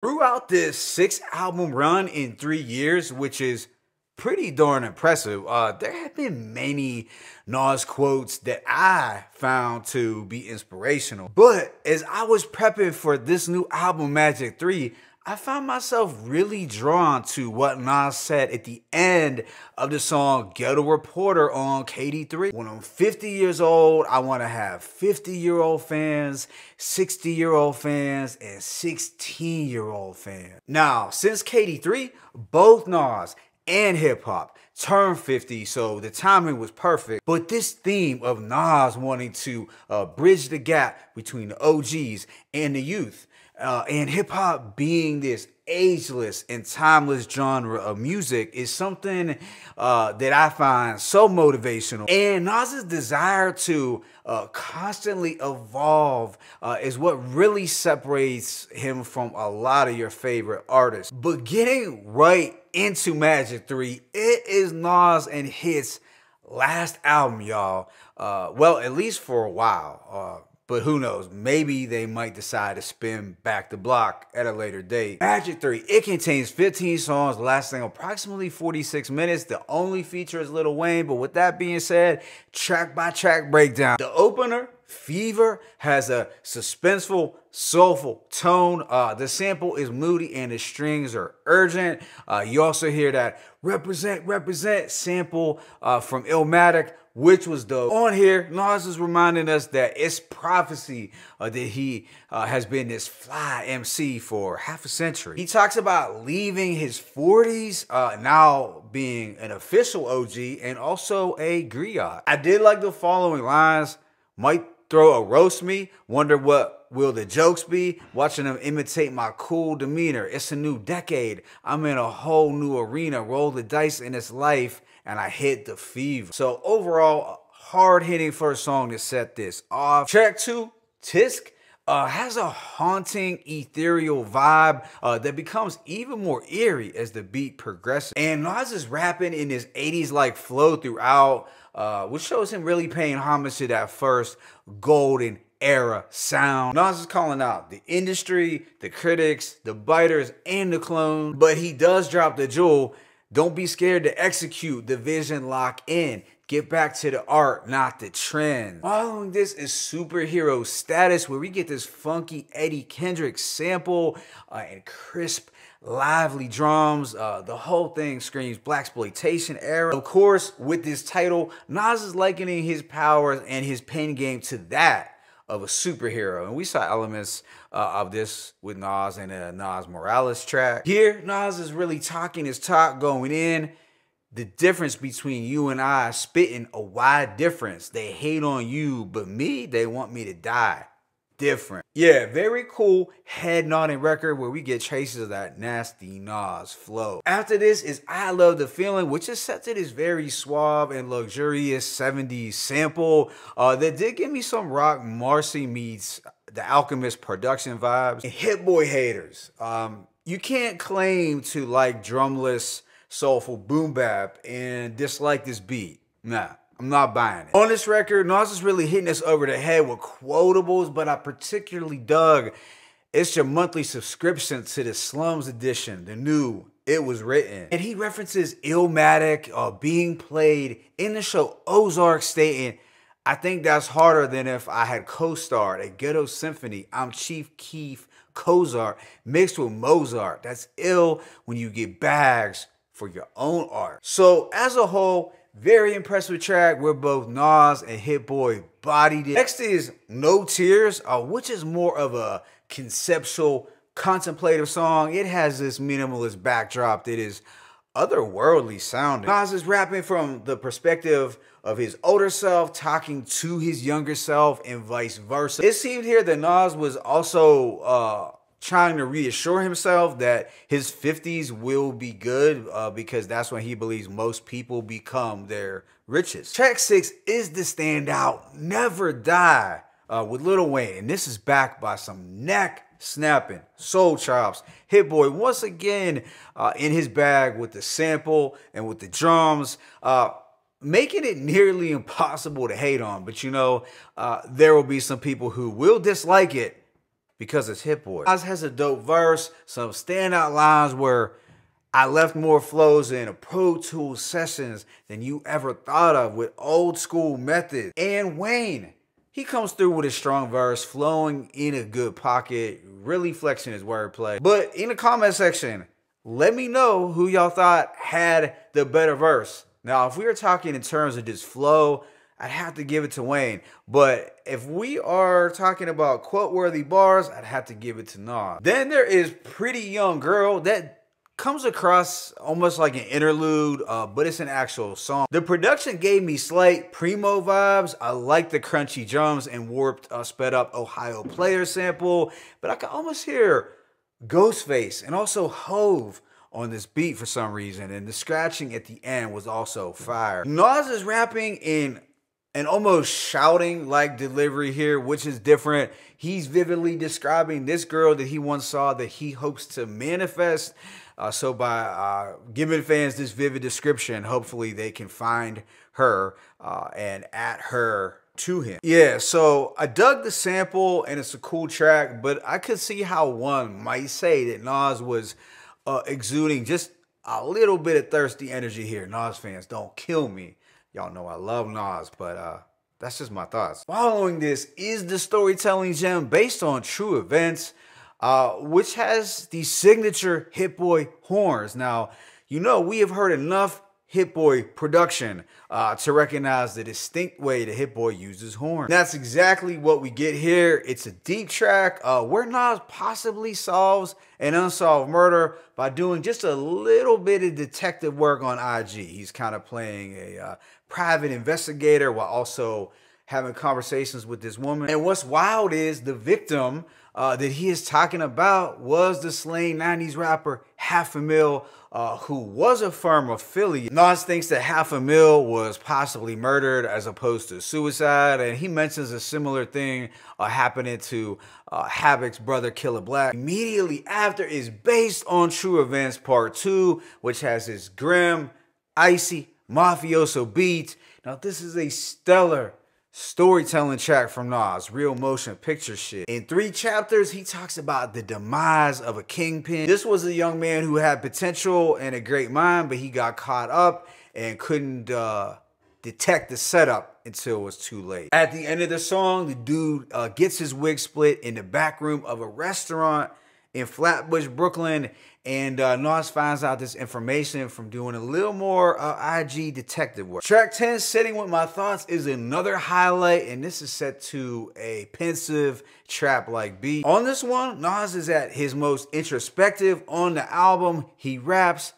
Throughout this 6 album run in 3 years, which is pretty darn impressive, there have been many Nas quotes that I found to be inspirational. But as I was prepping for this new album, Magic 3, I found myself really drawn to what Nas said at the end of the song Ghetto Reporter on KD3. When I'm 50 years old, I want to have 50-year-old fans, 60-year-old fans, and 16-year-old fans. Now, since KD3, both Nas and hip hop turned 50, so the timing was perfect. But this theme of Nas wanting to bridge the gap between the OGs and the youth, and hip hop being this ageless and timeless genre of music, is something that I find so motivational. And Nas's desire to constantly evolve is what really separates him from a lot of your favorite artists. But getting right into Magic 3, it is Nas and his last album, y'all. Well, at least for a while. But who knows, maybe they might decide to spin back the block at a later date. Magic 3, it contains 15 songs lasting approximately 46 minutes. The only feature is Lil Wayne, but with that being said, track by track breakdown. The opener, Fever, has a suspenseful, soulful tone. The sample is moody and the strings are urgent. You also hear that represent, represent sample from Illmatic, which was dope. On here, Nas is reminding us that it's prophecy that he has been this fly MC for half a century. He talks about leaving his 40s, now being an official OG and also a griot. I did like the following lines: might throw a roast me, wonder what will the jokes be, watching them imitate my cool demeanor. It's a new decade, I'm in a whole new arena, roll the dice in this life, and I hit the fever. So overall, hard-hitting first song to set this off. Track 2, Tisk, has a haunting, ethereal vibe that becomes even more eerie as the beat progresses. And Nas is rapping in this 80s-like flow throughout, which shows him really paying homage to that first golden era sound. Nas is calling out the industry, the critics, the biters, and the clones, but he does drop the jewel: don't be scared to execute, the vision lock in. Get back to the art, not the trend. Following this is Superhero Status, where we get this funky Eddie Kendrick sample and crisp, lively drums. The whole thing screams blaxploitation era. Of course, with this title, Nas is likening his powers and his pen game to that of a superhero. And we saw elements of this with Nas and a Nas Morales track. Here, Nas is really talking his talk going in. The difference between you and I, spitting a wide difference. They hate on you, but me, they want me to die. Different. Yeah, very cool head nodding record where we get traces of that nasty Nas flow. After this is I Love the Feeling, which is set to this very suave and luxurious 70s sample that did give me some Rock Marcy meets The Alchemist production vibes. And Hit Boy haters, you can't claim to like drumless, soulful boom bap and dislike this beat. Nah, I'm not buying it. On this record, Nas is really hitting us over the head with quotables, but I particularly dug It's Your Monthly Subscription to the Slums edition, the new It Was Written. And he references Illmatic being played in the show Ozark, stating, I think that's harder than if I had co-starred a Ghetto Symphony. I'm Chief Keef Cozart mixed with Mozart. That's ill when you get bags for your own art. So as a whole, very impressive track where both Nas and Hit Boy bodied it. Next is No Tears, which is more of a conceptual, contemplative song. It has this minimalist backdrop that is otherworldly sounding. Nas is rapping from the perspective of his older self talking to his younger self and vice versa. It seemed here that Nas was also trying to reassure himself that his 50s will be good because that's when he believes most people become their richest. Track 6 is the standout, Never Die, with Lil Wayne. And this is backed by some neck-snapping soul chops. Hit Boy once again in his bag with the sample and with the drums, making it nearly impossible to hate on. But you know, there will be some people who will dislike it because it's Hit Boy. Nas has a dope verse, some standout lines where I left more flows in a Pro Tools sessions than you ever thought of with old school methods. And Wayne, he comes through with a strong verse, flowing in a good pocket, really flexing his wordplay. But in the comment section, let me know who y'all thought had the better verse. Now, if we were talking in terms of just flow, I'd have to give it to Wayne. But if we are talking about quote-worthy bars, I'd have to give it to Nas. Then there is Pretty Young Girl that comes across almost like an interlude, but it's an actual song. The production gave me slight Primo vibes. I like the crunchy drums and warped, sped up Ohio Player sample, but I can almost hear Ghostface and also Hove on this beat for some reason, and the scratching at the end was also fire. Nas is rapping in an almost shouting like delivery here, which is different. He's vividly describing this girl that he once saw that he hopes to manifest. So by giving fans this vivid description, hopefully they can find her and add her to him. Yeah, so I dug the sample and it's a cool track, but I could see how one might say that Nas was exuding just a little bit of thirsty energy here. Nas fans, don't kill me. Y'all know I love Nas, but that's just my thoughts. Following this is the storytelling gem based on true events, which has the signature Hit Boy horns. Now, you know, we have heard enough Hit Boy production to recognize the distinct way the Hit Boy uses horns. That's exactly what we get here. It's a deep track where Nas possibly solves an unsolved murder by doing just a little bit of detective work on IG. He's kind of playing a private investigator while also having conversations with this woman. And what's wild is the victim that he is talking about was the slain 90s rapper Half a Mill, who was a firm affiliate. Nas thinks that Half a Mill was possibly murdered as opposed to suicide, and he mentions a similar thing happening to Havoc's brother Killer Black. Immediately after is Based on True Events Part 2, which has this grim, icy, mafioso beat. Now this is a stellar storytelling track from Nas, real motion picture shit. In 3 chapters, he talks about the demise of a kingpin. This was a young man who had potential and a great mind, but he got caught up and couldn't detect the setup until it was too late. At the end of the song, the dude gets his wig split in the back room of a restaurant in Flatbush, Brooklyn, and Nas finds out this information from doing a little more IG detective work. Track 10, Sitting With My Thoughts, is another highlight, and this is set to a pensive trap-like beat. On this one, Nas is at his most introspective on the album. He raps,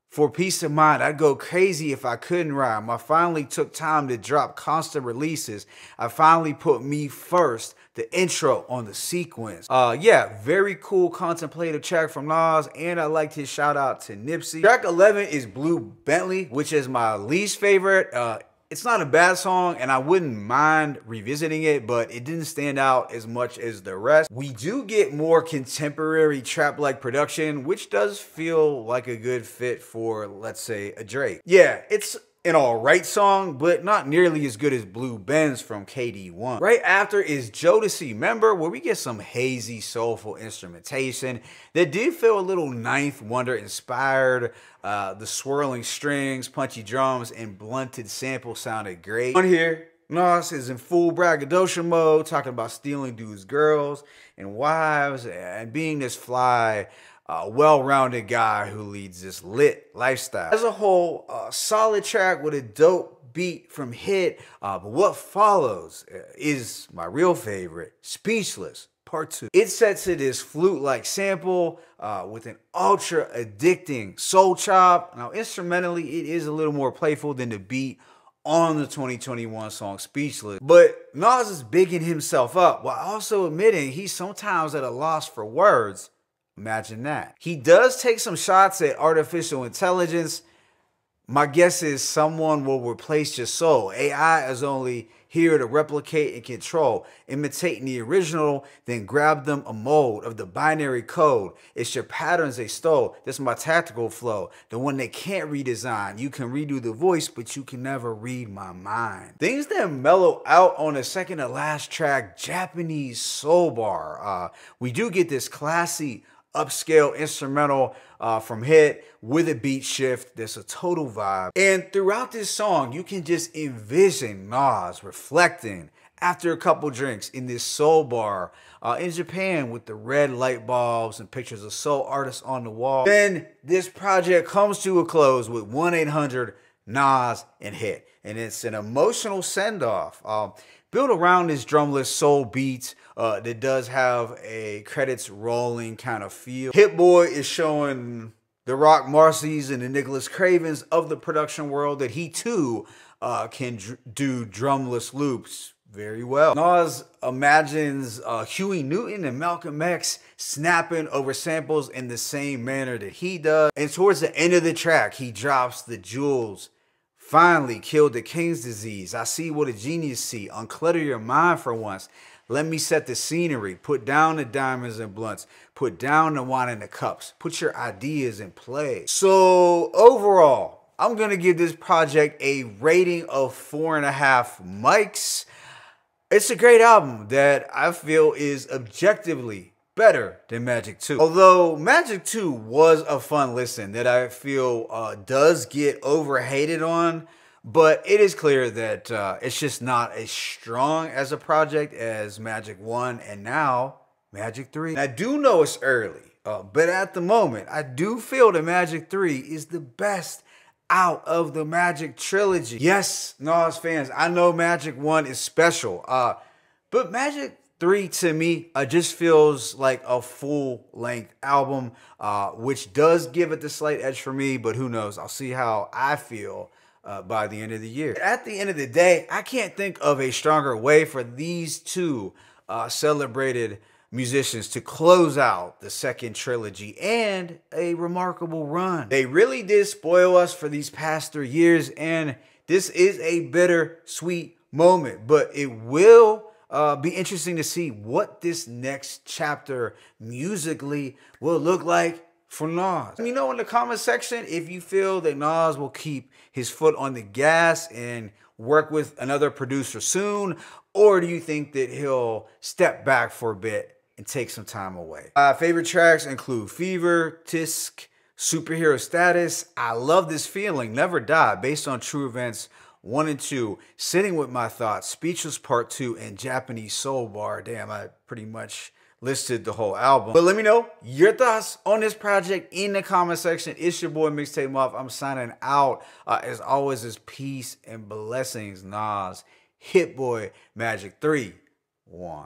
"For peace of mind, I'd go crazy if I couldn't rhyme. I finally took time to drop constant releases. I finally put me first. The intro on the sequence." Yeah, very cool contemplative track from Nas, and I liked his shout out to Nipsey. Track 11 is Blue Bentley, which is my least favorite. It's not a bad song, and I wouldn't mind revisiting it, but it didn't stand out as much as the rest. We do get more contemporary trap-like production, which does feel like a good fit for, let's say, a Drake. Yeah, it's an alright song, but not nearly as good as Blue Benz from KD1. Right after is Jodeci Member, where we get some hazy, soulful instrumentation that did feel a little Ninth Wonder inspired. The swirling strings, punchy drums, and blunted sample sounded great. On here, Nas is in full braggadocio mode, talking about stealing dudes' girls and wives, and being this fly, well-rounded guy who leads this lit lifestyle. As a whole, solid track with a dope beat from Hit, but what follows is my real favorite, Speechless Part 2. It sets to this flute-like sample with an ultra addicting soul chop. Now, instrumentally, it is a little more playful than the beat on the 2021 song Speechless. But Nas is bigging himself up while also admitting he's sometimes at a loss for words. Imagine that. He does take some shots at artificial intelligence. My guess is someone will replace your soul. AI is only here to replicate and control, imitating the original, then grab them a mold of the binary code. It's your patterns they stole. This is my tactical flow, the one they can't redesign. You can redo the voice, but you can never read my mind. Things that mellow out on the second to last track, Japanese Soul Bar. We do get this classy upscale instrumental from Hit with a beat shift. There's a total vibe. And throughout this song, you can just envision Nas reflecting after a couple drinks in this soul bar in Japan with the red light bulbs and pictures of soul artists on the wall. Then this project comes to a close with 1-800-NAS and Hit. And it's an emotional send-off built around this drumless soul beat that does have a credits rolling kind of feel. Hit Boy is showing the Rock Marcy's and the Nicholas Cravens of the production world that he too can do drumless loops very well. Nas imagines Huey Newton and Malcolm X snapping over samples in the same manner that he does. And towards the end of the track, he drops the jewels. Finally killed the king's disease. I see what a genius see. Unclutter your mind for once. Let me set the scenery. Put down the diamonds and blunts. Put down the wine and the cups. Put your ideas in play. So overall, I'm going to give this project a rating of 4.5 mics. It's a great album that I feel is objectively better than Magic 2. Although Magic 2 was a fun listen that I feel does get overhated on, but it is clear that it's just not as strong as a project as Magic 1 and now Magic 3. And I do know it's early, but at the moment, I do feel that Magic 3 is the best out of the Magic trilogy. Yes, Nas fans, I know Magic 1 is special, but Magic 3 to me just feels like a full-length album, which does give it the slight edge for me, but who knows? I'll see how I feel by the end of the year. At the end of the day, I can't think of a stronger way for these two celebrated musicians to close out the second trilogy and a remarkable run. They really did spoil us for these past 3 years, and this is a bittersweet moment, but it will be interesting to see what this next chapter musically will look like for Nas. Let me know in the comment section if you feel that Nas will keep his foot on the gas and work with another producer soon, or do you think that he'll step back for a bit and take some time away? Favorite tracks include Fever, Tisk, Superhero Status, I Love This Feeling, Never Die, Based on True Events 1 and 2, Sitting With My Thoughts, Speechless Part 2, and Japanese Soul Bar. Damn, I pretty much listed the whole album. But let me know your thoughts on this project in the comment section. It's your boy Mixtape Muff. I'm signing out. As always, is peace and blessings. Nas, Hit Boy, Magic 3, 1.